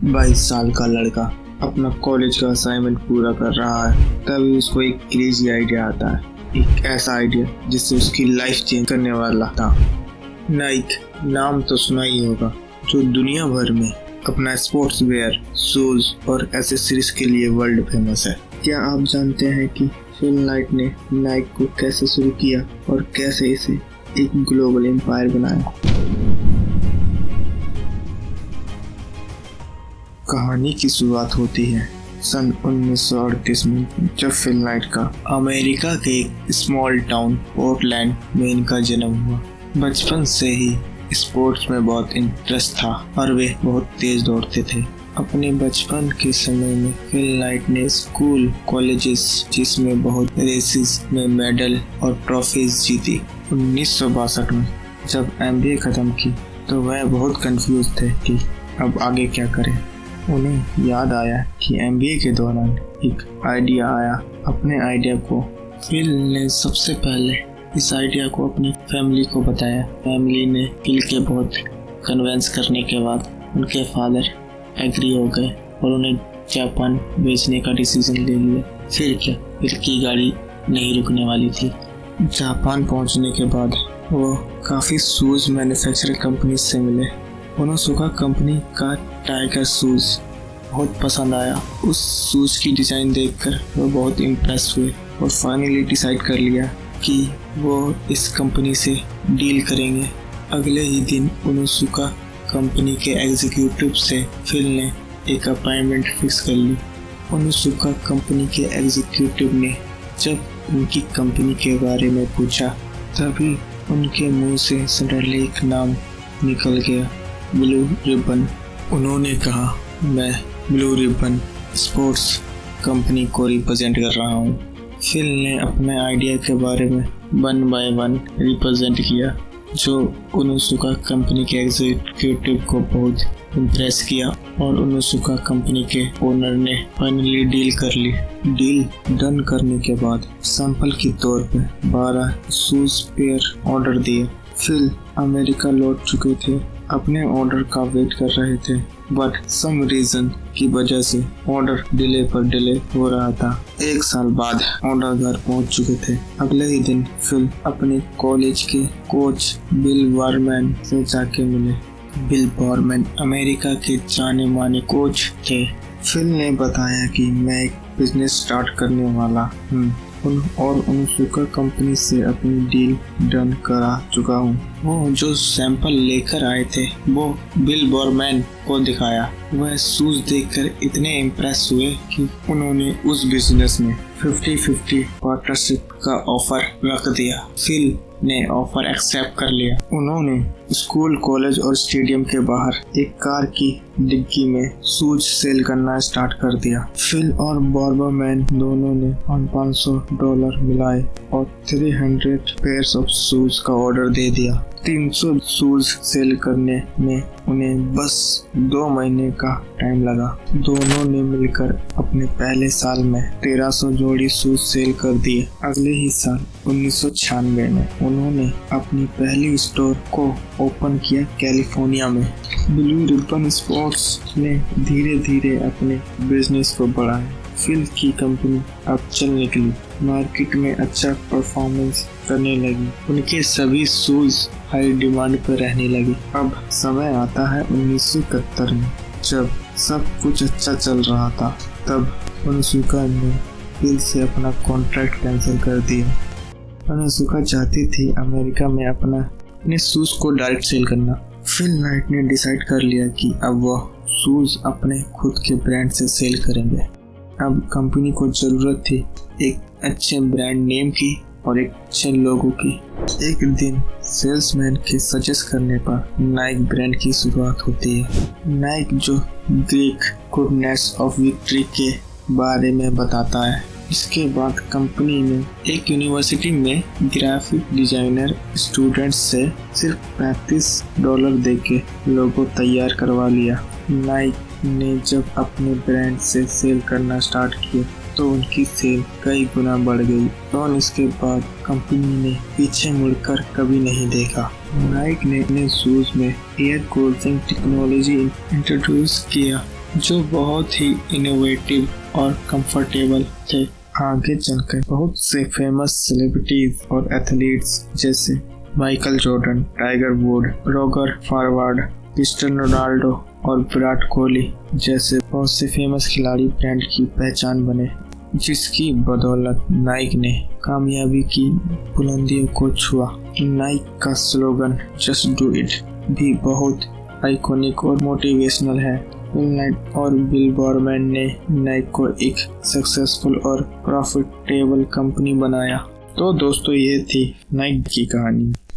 22 साल का लड़का अपना कॉलेज का असाइनमेंट पूरा कर रहा है, तभी उसको एक क्रेजी आइडिया आता है। एक ऐसा आइडिया जिससे उसकी लाइफ चेंज करने वाला था। नाइक नाम तो सुना ही होगा, जो दुनिया भर में अपना स्पोर्ट्स वेयर, शूज और एसेसरीज के लिए वर्ल्ड फेमस है। क्या आप जानते हैं कि फिल नाइट ने नाइक को कैसे शुरू किया और कैसे इसे एक ग्लोबल एम्पायर बनाया? कहानी की शुरुआत होती है सन 1938 में, जब फिल नाइट का अमेरिका के एक स्मॉल टाउन पोर्टलैंड में इनका जन्म हुआ। बचपन से ही स्पोर्ट्स में बहुत इंटरेस्ट था और वे बहुत तेज दौड़ते थे। अपने बचपन के समय में फिल नाइट ने स्कूल, कॉलेजेस जिसमें बहुत रेसेस में मेडल और ट्रॉफीज जीती। 1962 में जब MBA खत्म की तो वह बहुत कंफ्यूज थे कि अब आगे क्या करें। उन्हें याद आया कि MBA के दौरान एक आइडिया आया। अपने आइडिया को फिल ने सबसे पहले इस आइडिया को अपनी फैमिली को बताया। फैमिली ने फिल के बहुत कन्विंस करने के बाद उनके फादर एग्री हो गए और उन्हें जापान भेजने का डिसीजन ले लिया। फिर क्या, फिल की गाड़ी नहीं रुकने वाली थी। जापान पहुंचने के बाद वो काफ़ी शूज़ मैन्युफैक्चरिंग कंपनी से मिले। ओनोसुका कंपनी का टाइगर शूज़ बहुत पसंद आया। उस शूज़ की डिज़ाइन देखकर वो बहुत इम्प्रेस हुए और फाइनली डिसाइड कर लिया कि वो इस कंपनी से डील करेंगे। अगले ही दिन ओनोसुका कंपनी के एग्जीक्यूटिव से फिल ने एक अपॉइंटमेंट फिक्स कर ली। ओनोसुका कंपनी के एग्जीक्यूटिव ने जब उनकी कंपनी के बारे में पूछा, तभी उनके मुंह से सडनली एक नाम निकल गया, ब्लू रिबन। उन्होंने कहा, मैं ब्लू रिबन स्पोर्ट्स कंपनी को रिप्रेजेंट कर रहा हूँ। फिल ने अपने आइडिया के बारे में 1 बाय 1 रिप्रेजेंट किया, जो ओनोसुका कंपनी के एग्जीक्यूटिव को बहुत इम्प्रेस किया और ओनोसुका कंपनी के ओनर ने फाइनली डील कर ली। डील डन करने के बाद सैंपल के तौर पे 12 शूज पेयर ऑर्डर दिए। फिल अमेरिका लौट चुके थे, अपने ऑर्डर का वेट कर रहे थे, बट सम रीजन की वजह से ऑर्डर डिले पर डिले हो रहा था। 1 साल बाद ऑर्डर घर पहुंच चुके थे। अगले ही दिन फिल अपने कॉलेज के कोच बिल बॉरमैन से जाके मिले। बिल बॉरमैन अमेरिका के जाने माने कोच थे। फिल ने बताया कि मैं एक बिजनेस स्टार्ट करने वाला हूँ और ओनोसुका कंपनी से अपनी डील डन करा चुका हूँ। वो जो सैंपल लेकर आए थे वो बिल बॉरमैन को दिखाया। वह शूज देखकर इतने इम्प्रेस हुए कि उन्होंने उस बिजनेस में 50-50 पार्टनरशिप का ऑफर रख दिया। फिल ने ऑफर एक्सेप्ट कर लिया। उन्होंने स्कूल, कॉलेज और स्टेडियम के बाहर एक कार की डिग्गी में शूज सेल करना स्टार्ट कर दिया। फिल और बॉरमैन दोनों ने $500 मिलाए और 300 पेयर्स ऑफ शूज का ऑर्डर दे दिया। 300 शूज सेल करने में उन्हें बस 2 महीने का टाइम लगा। दोनों ने मिलकर अपने पहले साल में 1300 जोड़ी शूज सेल कर दिए। अगले ही साल 1996 में उन्होंने अपनी पहली स्टोर को ओपन किया कैलिफोर्निया में। ब्लू रिबन स्पोर्ट्स ने धीरे धीरे अपने बिजनेस को बढ़ाया। फिल की कंपनी अब चल निकली, मार्केट में अच्छा परफॉर्मेंस करने लगी। उनके सभी शूज हाई डिमांड पर रहने लगे। अब समय आता है 1971 में, जब सब कुछ अच्छा चल रहा था। तब ओनोसुका ने फिल से अपना कॉन्ट्रैक्ट कैंसिल कर दिया। ओनोसुका चाहती थी अमेरिका में अपने शूज को डायरेक्ट सेल करना। फिल नाइट ने डिसाइड कर लिया कि अब वह शूज अपने खुद के ब्रांड से सेल करेंगे। अब कंपनी को जरूरत थी एक अच्छे ब्रांड नेम की और एक अच्छे लोगो की। एक दिन सेल्समैन के सजेस्ट करने पर नाइक ब्रांड की शुरुआत होती है। नाइक जो ग्रीक गुडनेस ऑफ विक्ट्री के बारे में बताता है। इसके बाद कंपनी ने एक यूनिवर्सिटी में ग्राफिक डिजाइनर स्टूडेंट्स से सिर्फ $35 देके लोगो तैयार करवा लिया। नाइक ने जब अपने ब्रांड से सेल करना स्टार्ट किया तो उनकी सेल कई गुना बढ़ गई और इसके बाद कंपनी ने पीछे मुड़कर कभी नहीं देखा। नाइक ने अपने शूज में एयर कूलिंग टेक्नोलॉजी इंट्रोड्यूस किया जो बहुत ही इनोवेटिव और कंफर्टेबल थे। आगे चलकर बहुत से फेमस सेलिब्रिटीज और एथलीट्स जैसे Michael Jordan, tiger would, Roger forward, Cristiano Ronaldo और विराट कोहली जैसे बहुत से फेमस खिलाड़ी ब्रांड की पहचान बने, जिसकी बदौलत नाइक ने कामयाबी की बुलंदियों को छुआ। नाइक का स्लोगन जस्ट डू इट भी बहुत आइकॉनिक और मोटिवेशनल है। फिल नाइट और बिल बोरमैन ने नाइक को एक सक्सेसफुल और प्रॉफिटेबल कंपनी बनाया। तो दोस्तों, ये थी नाइक की कहानी।